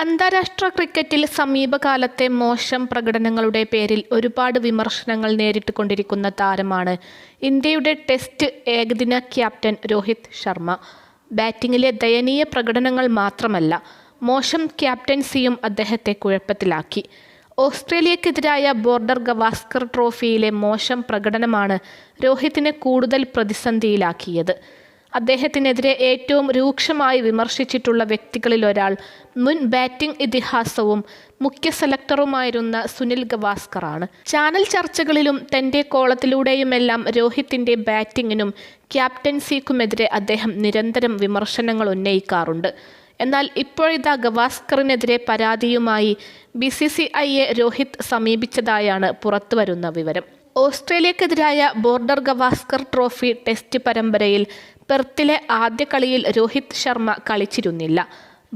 അന്താരാഷ്ട്ര ക്രിക്കറ്റിൽ സമീപകാലത്തെ മോശം പ്രകടനങ്ങളുടെ പേരിൽ ഒരുപാട് വിമർശനങ്ങൾ നേരിട്ടുകൊണ്ടിരിക്കുന്ന താരമാണ് ഇന്ത്യയുടെ ടെസ്റ്റ് ഏകദിന ക്യാപ്റ്റൻ രോഹിത് ശർമ്മ. ബാറ്റിങ്ങിലെ ദയനീയ പ്രകടനങ്ങൾ മാത്രമല്ല, മോശം ക്യാപ്റ്റൻസിയും അദ്ദേഹത്തെ കുഴപ്പത്തിലാക്കി. ഓസ്ട്രേലിയക്കെതിരായ ബോർഡർ ഗവാസ്കർ ട്രോഫിയിലെ മോശം പ്രകടനമാണ് രോഹിത്തിനെ കൂടുതൽ പ്രതിസന്ധിയിലാക്കിയത്. അദ്ദേഹത്തിനെതിരെ ഏറ്റവും രൂക്ഷമായി വിമർശിച്ചിട്ടുള്ള വ്യക്തികളിലൊരാൾ മുൻ ബാറ്റിംഗ് ഇതിഹാസവും മുഖ്യ സെലക്ടറുമായിരുന്ന സുനിൽ ഗവാസ്കറാണ്. ചാനൽ ചർച്ചകളിലും തൻ്റെ കോളത്തിലൂടെയുമെല്ലാം രോഹിത്തിൻ്റെ ബാറ്റിങ്ങിനും ക്യാപ്റ്റൻസിക്കുമെതിരെ അദ്ദേഹം നിരന്തരം വിമർശനങ്ങൾ ഉന്നയിക്കാറുണ്ട്. എന്നാൽ ഇപ്പോഴിതാ ഗവാസ്കറിനെതിരെ പരാതിയുമായി BCCIയെ രോഹിത് സമീപിച്ചതായാണ് പുറത്തുവരുന്ന വിവരം. ഓസ്ട്രേലിയക്കെതിരായ ബോർഡർ ഗവാസ്കർ ട്രോഫി ടെസ്റ്റ് പരമ്പരയിൽ പെർത്തിലെ ആദ്യ കളിയിൽ രോഹിത് ശർമ്മ കളിച്ചിരുന്നില്ല.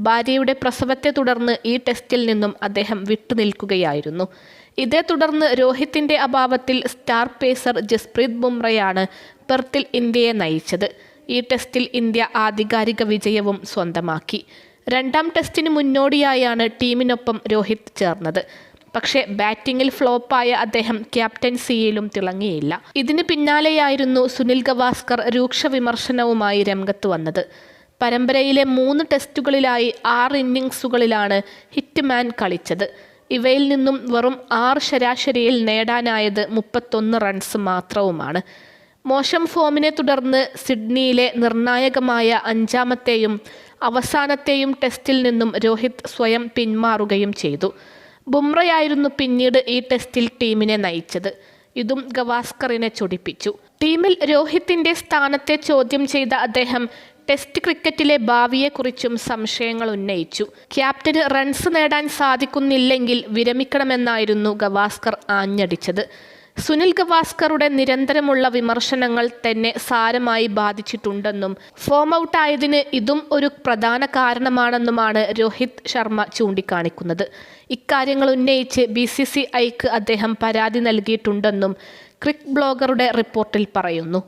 ഭാര്യയുടെ പ്രസവത്തെ തുടർന്ന് ഈ ടെസ്റ്റിൽ നിന്നും അദ്ദേഹം വിട്ടുനിൽക്കുകയായിരുന്നു. ഇതേ തുടർന്ന് രോഹിത്തിൻ്റെ അഭാവത്തിൽ സ്റ്റാർ പേസർ ജസ്പ്രീത് ബുംറയാണ് പെർത്തിൽ ഇന്ത്യയെ നയിച്ചത്. ഈ ടെസ്റ്റിൽ ഇന്ത്യ ആധികാരിക വിജയവും സ്വന്തമാക്കി. രണ്ടാം ടെസ്റ്റിന് മുന്നോടിയായാണ് ടീമിനൊപ്പം രോഹിത് ചേർന്നത്. പക്ഷേ ബാറ്റിങ്ങിൽ ഫ്ലോപ്പായ അദ്ദേഹം ക്യാപ്റ്റൻസിയിലും തിളങ്ങിയില്ല. ഇതിന് പിന്നാലെയായിരുന്നു സുനിൽ ഗവാസ്കർ രൂക്ഷ വിമർശനവുമായി രംഗത്ത് വന്നത്. പരമ്പരയിലെ 3 ടെസ്റ്റുകളിലായി 6 ഇന്നിംഗ്സുകളിലാണ് ഹിറ്റ്മാൻ കളിച്ചത്. ഇവയിൽ നിന്നും വെറും 6 ശരാശരിയിൽ നേടാനായത് 31 റൺസ് മാത്രവുമാണ്. മോശം ഫോമിനെ തുടർന്ന് സിഡ്നിയിലെ നിർണായകമായ 5ാമത്തെയും അവസാനത്തെയും ടെസ്റ്റിൽ നിന്നും രോഹിത് സ്വയം പിന്മാറുകയും ചെയ്തു. ബുംറയായിരുന്നു പിന്നീട് ഈ ടെസ്റ്റിൽ ടീമിനെ നയിച്ചത്. ഇതും ഗവാസ്കറിനെ ചൊടിപ്പിച്ചു. ടീമിൽ രോഹിത്തിൻ്റെ സ്ഥാനത്തെ ചോദ്യം ചെയ്ത അദ്ദേഹം ടെസ്റ്റ് ക്രിക്കറ്റിലെ ഭാവിയെക്കുറിച്ചും സംശയങ്ങൾ ഉന്നയിച്ചു. ക്യാപ്റ്റന് റൺസ് നേടാൻ സാധിക്കുന്നില്ലെങ്കിൽ വിരമിക്കണമെന്നായിരുന്നു ഗവാസ്കർ ആഞ്ഞടിച്ചത്. സുനിൽ ഗവാസ്കറുടെ നിരന്തരമുള്ള വിമർശനങ്ങൾ തന്നെ സാരമായി ബാധിച്ചിട്ടുണ്ടെന്നും ഫോം ഔട്ടായതിന് ഇതും ഒരു പ്രധാന കാരണമാണെന്നുമാണ് രോഹിത് ശർമ്മ ചൂണ്ടിക്കാണിക്കുന്നത്. ഇക്കാര്യങ്ങൾ ഉന്നയിച്ച് BCCIക്ക് അദ്ദേഹം പരാതി നൽകിയിട്ടുണ്ടെന്നും ക്രിക്ക് ബ്ലോഗറുടെ റിപ്പോർട്ടിൽ പറയുന്നു.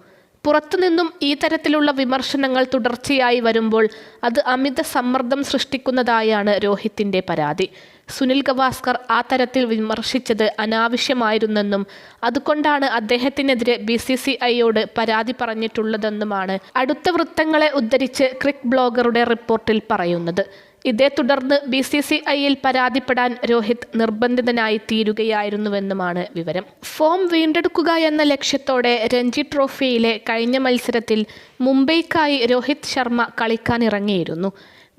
പുറത്തുനിന്നും ഈ തരത്തിലുള്ള വിമർശനങ്ങൾ തുടർച്ചയായി വരുമ്പോൾ അത് അമിത സമ്മർദ്ദം സൃഷ്ടിക്കുന്നതായാണ് രോഹിത്തിൻ്റെ പരാതി. സുനിൽ ഗവാസ്കർ ആ തരത്തിൽ വിമർശിച്ചത് അനാവശ്യമായിരുന്നെന്നും അതുകൊണ്ടാണ് അദ്ദേഹത്തിനെതിരെ BCCIയോട് പരാതി പറഞ്ഞിട്ടുള്ളതെന്നുമാണ് അടുത്ത വൃത്തങ്ങളെ ഉദ്ധരിച്ച് ക്രിക്ക് ബ്ലോഗറുടെ റിപ്പോർട്ടിൽ പറയുന്നത്. ഇതേ തുടർന്ന് BCCIയിൽ പരാതിപ്പെടാൻ രോഹിത് നിർബന്ധിതനായി തീരുകയായിരുന്നുവെന്നുമാണ് വിവരം. ഫോം വീണ്ടെടുക്കുക എന്ന ലക്ഷ്യത്തോടെ രഞ്ജി ട്രോഫിയിലെ കഴിഞ്ഞ മത്സരത്തിൽ മുംബൈക്കായി രോഹിത് ശർമ്മ കളിക്കാനിറങ്ങിയിരുന്നു.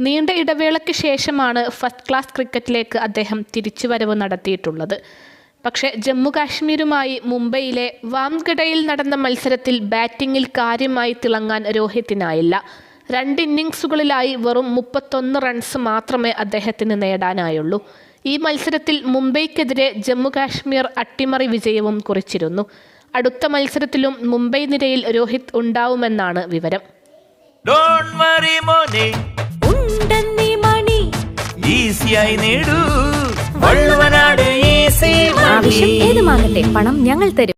നീണ്ട ഇടവേളയ്ക്ക് ശേഷമാണ് ഫസ്റ്റ് ക്ലാസ് ക്രിക്കറ്റിലേക്ക് അദ്ദേഹം തിരിച്ചുവരവ് നടത്തിയിട്ടുള്ളത്. പക്ഷേ ജമ്മു കാശ്മീരുമായി മുംബൈയിലെ വാംഖഡയിൽ നടന്ന മത്സരത്തിൽ ബാറ്റിങ്ങിൽ കാര്യമായി തിളങ്ങാൻ രോഹിത്തിനായില്ല. 2 ഇന്നിംഗ്സുകളിലായി വെറും 31 റൺസ് മാത്രമേ അദ്ദേഹത്തിന് നേടാനായുള്ളൂ. ഈ മത്സരത്തിൽ മുംബൈക്കെതിരെ ജമ്മു കാശ്മീർ അട്ടിമറി വിജയവും കുറിച്ചിരുന്നു. അടുത്ത മത്സരത്തിലും മുംബൈ നിരയിൽ രോഹിത് ഉണ്ടാവുമെന്നാണ് വിവരം. ആവശ്യം ഏതുമാകട്ടെ, പണം ഞങ്ങൾ തരും.